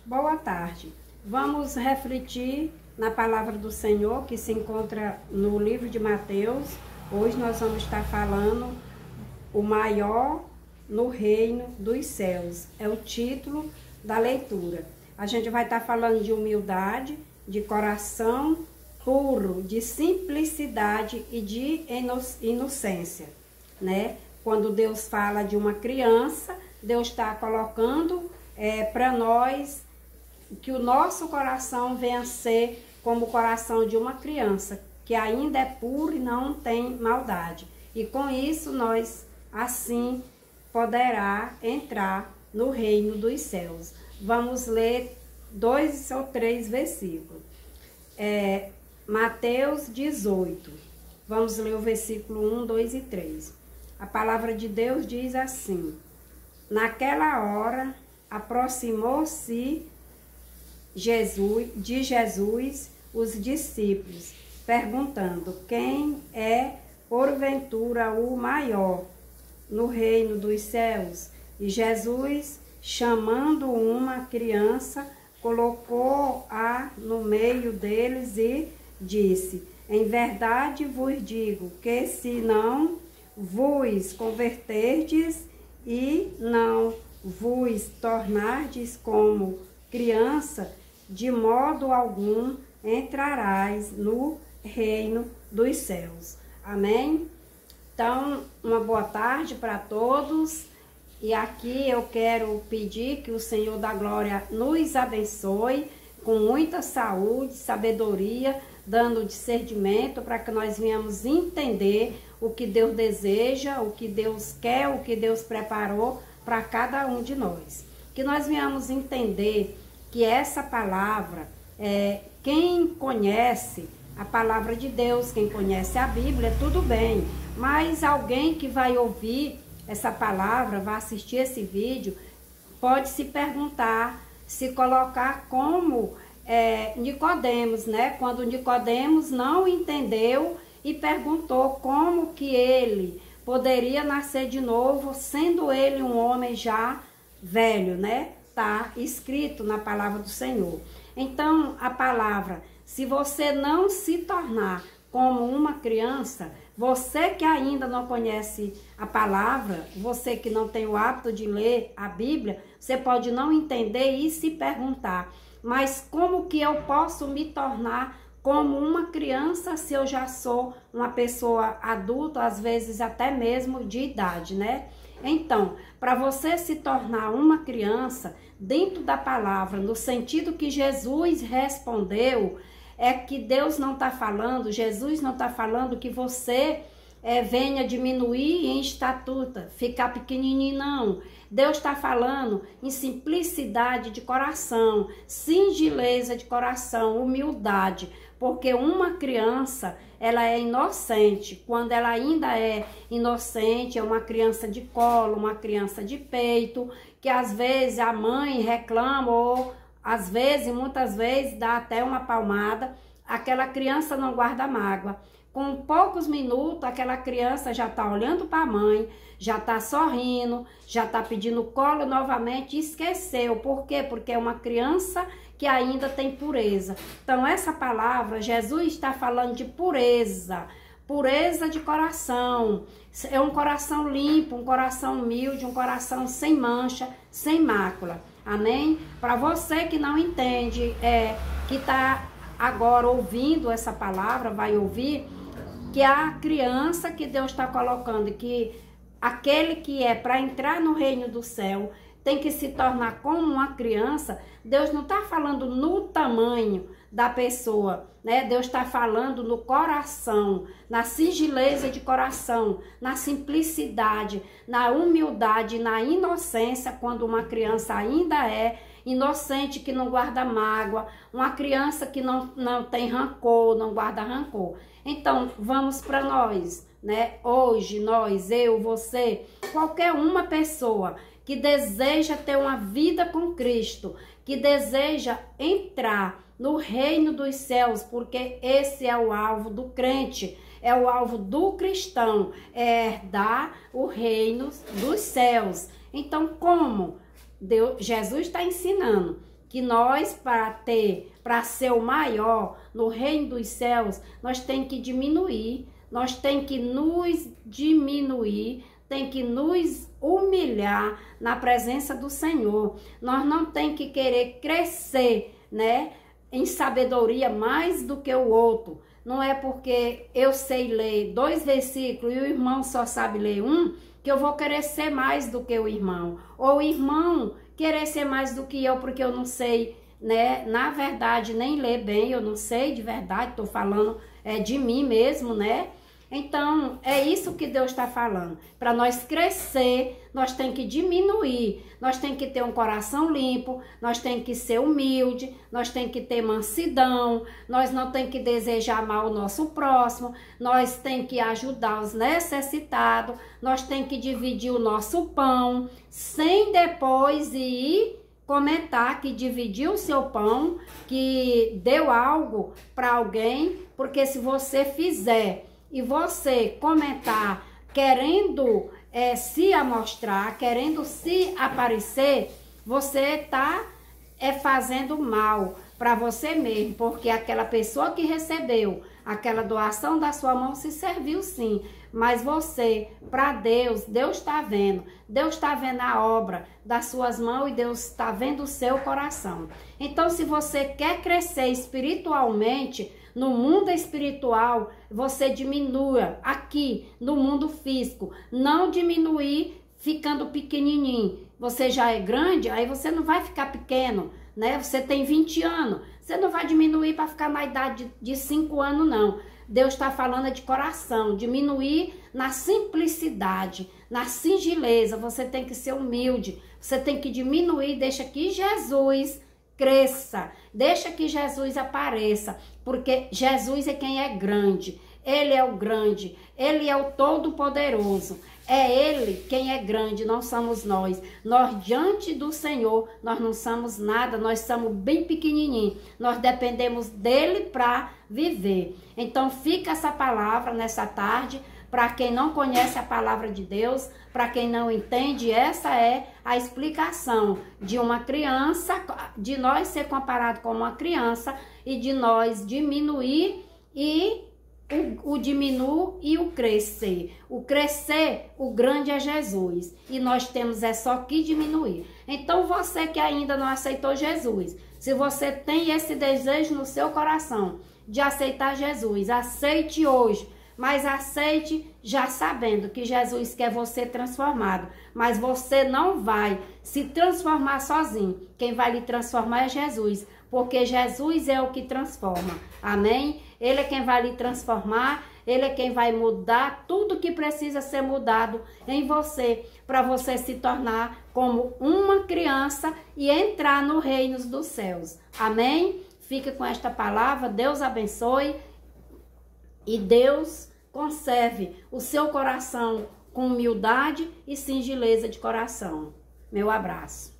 Boa tarde. Vamos refletir na palavra do Senhor que se encontra no livro de Mateus. Hoje nós vamos estar falando o maior no reino dos céus. É o título da leitura. A gente vai estar falando de humildade, de coração puro, de simplicidade e de inocência, né? Quando Deus fala de uma criança, Deus está colocando para nós que o nosso coração venha a ser como o coração de uma criança, que ainda é puro e não tem maldade. E com isso nós, assim, poderá entrar no reino dos céus. Vamos ler 2 ou 3 versículos. Mateus 18. Vamos ler o versículo 1, 2 e 3. A palavra de Deus diz assim: naquela hora aproximou-se de Jesus os discípulos, perguntando: quem é porventura o maior no reino dos céus? E Jesus, chamando uma criança, colocou-a no meio deles e disse: em verdade vos digo que se não vos converterdes e não vos tornardes como criança, de modo algum entrarás no reino dos céus. Amém? Então, uma boa tarde para todos. E aqui eu quero pedir que o Senhor da Glória nos abençoe com muita saúde, sabedoria, dando discernimento para que nós venhamos entender o que Deus deseja, o que Deus quer, o que Deus preparou para cada um de nós. Que nós venhamos entender que essa palavra, quem conhece a palavra de Deus, quem conhece a Bíblia, tudo bem. Mas alguém que vai ouvir essa palavra, vai assistir esse vídeo, pode se perguntar, se colocar como Nicodemos, né? Quando Nicodemos não entendeu e perguntou como que ele poderia nascer de novo, sendo ele um homem já velho, né? Está escrito na palavra do Senhor. Então, a palavra, se você não se tornar como uma criança, você que ainda não conhece a palavra, você que não tem o hábito de ler a Bíblia, você pode não entender e se perguntar: mas como que eu posso me tornar como uma criança se eu já sou uma pessoa adulta, às vezes até mesmo de idade, né? Então, para você se tornar uma criança dentro da palavra, no sentido que Jesus respondeu, é que Deus não está falando, Jesus não está falando que você venha diminuir em estatura, ficar pequenininho, não. Deus está falando em simplicidade de coração, singeleza de coração, humildade, porque uma criança, ela é inocente. Quando ela ainda é inocente, é uma criança de colo, uma criança de peito, que às vezes a mãe reclama ou às vezes, muitas vezes, dá até uma palmada, aquela criança não guarda mágoa. Com poucos minutos, aquela criança já está olhando para a mãe, já está sorrindo, já está pedindo colo novamente e esqueceu. Por quê? Porque é uma criança que ainda tem pureza. Então, essa palavra, Jesus está falando de pureza, pureza de coração. É um coração limpo, um coração humilde, um coração sem mancha, sem mácula. Amém? Para você que não entende, que está agora ouvindo essa palavra, vai ouvir que a criança que Deus está colocando, que aquele que é para entrar no reino do céu tem que se tornar como uma criança. Deus não está falando no tamanho da pessoa, né? Deus está falando no coração, na singeleza de coração, na simplicidade, na humildade, na inocência, quando uma criança ainda é inocente, que não guarda mágoa, uma criança que não tem rancor, não guarda rancor. Então, vamos para nós, né? Hoje, nós, eu, você, qualquer uma pessoa que deseja ter uma vida com Cristo, que deseja entrar no reino dos céus, porque esse é o alvo do crente, é o alvo do cristão, é herdar o reino dos céus. Então, como Jesus está ensinando que nós, para ser o maior no reino dos céus, nós tem que diminuir, nós tem que nos diminuir, tem que nos humilhar na presença do Senhor. Nós não tem que querer crescer, né, em sabedoria mais do que o outro. Não é porque eu sei ler 2 versículos e o irmão só sabe ler 1, que eu vou querer ser mais do que o irmão. Ou o irmão querer ser mais do que eu, porque eu não sei, né, na verdade, nem ler bem, eu não sei de verdade, estou falando de mim mesmo, né? Então, é isso que Deus está falando. Para nós crescer, nós tem que diminuir, nós tem que ter um coração limpo, nós tem que ser humilde, nós tem que ter mansidão, nós não tem que desejar mal ao nosso próximo, nós tem que ajudar os necessitados, nós tem que dividir o nosso pão, sem depois ir comentar que dividiu o seu pão, que deu algo para alguém, porque se você fizer e você comentar querendo se amostrar, querendo se aparecer, você está fazendo mal para você mesmo, porque aquela pessoa que recebeu aquela doação da sua mão se serviu sim, mas você, para Deus, Deus está vendo a obra das suas mãos e Deus está vendo o seu coração. Então, se você quer crescer espiritualmente, no mundo espiritual, você diminua aqui no mundo físico, não diminuir ficando pequenininho. Você já é grande, aí você não vai ficar pequeno, né? Você tem 20 anos, você não vai diminuir para ficar na idade de 5 anos, não. Deus está falando de coração, diminuir na simplicidade, na singeleza. Você tem que ser humilde, você tem que diminuir, deixa que Jesus cresça, deixa que Jesus apareça, porque Jesus é quem é grande, Ele é o grande, Ele é o todo-poderoso, é Ele quem é grande, não somos nós. Nós diante do Senhor, nós não somos nada, nós somos bem pequenininhos, nós dependemos dEle para viver. Então fica essa palavra nessa tarde, para quem não conhece a palavra de Deus, para quem não entende, essa é a explicação de uma criança, de nós ser comparado com uma criança e de nós diminuir e o diminuir e o crescer. O crescer, o grande é Jesus. E nós temos só que diminuir. Então você que ainda não aceitou Jesus, se você tem esse desejo no seu coração de aceitar Jesus, aceite hoje. Mas aceite já sabendo que Jesus quer você transformado. Mas você não vai se transformar sozinho. Quem vai lhe transformar é Jesus. Porque Jesus é o que transforma. Amém? Ele é quem vai lhe transformar. Ele é quem vai mudar tudo que precisa ser mudado em você. Para você se tornar como uma criança e entrar no reino dos céus. Amém? Fica com esta palavra. Deus abençoe. E Deus conserve o seu coração com humildade e singeleza de coração. Meu abraço.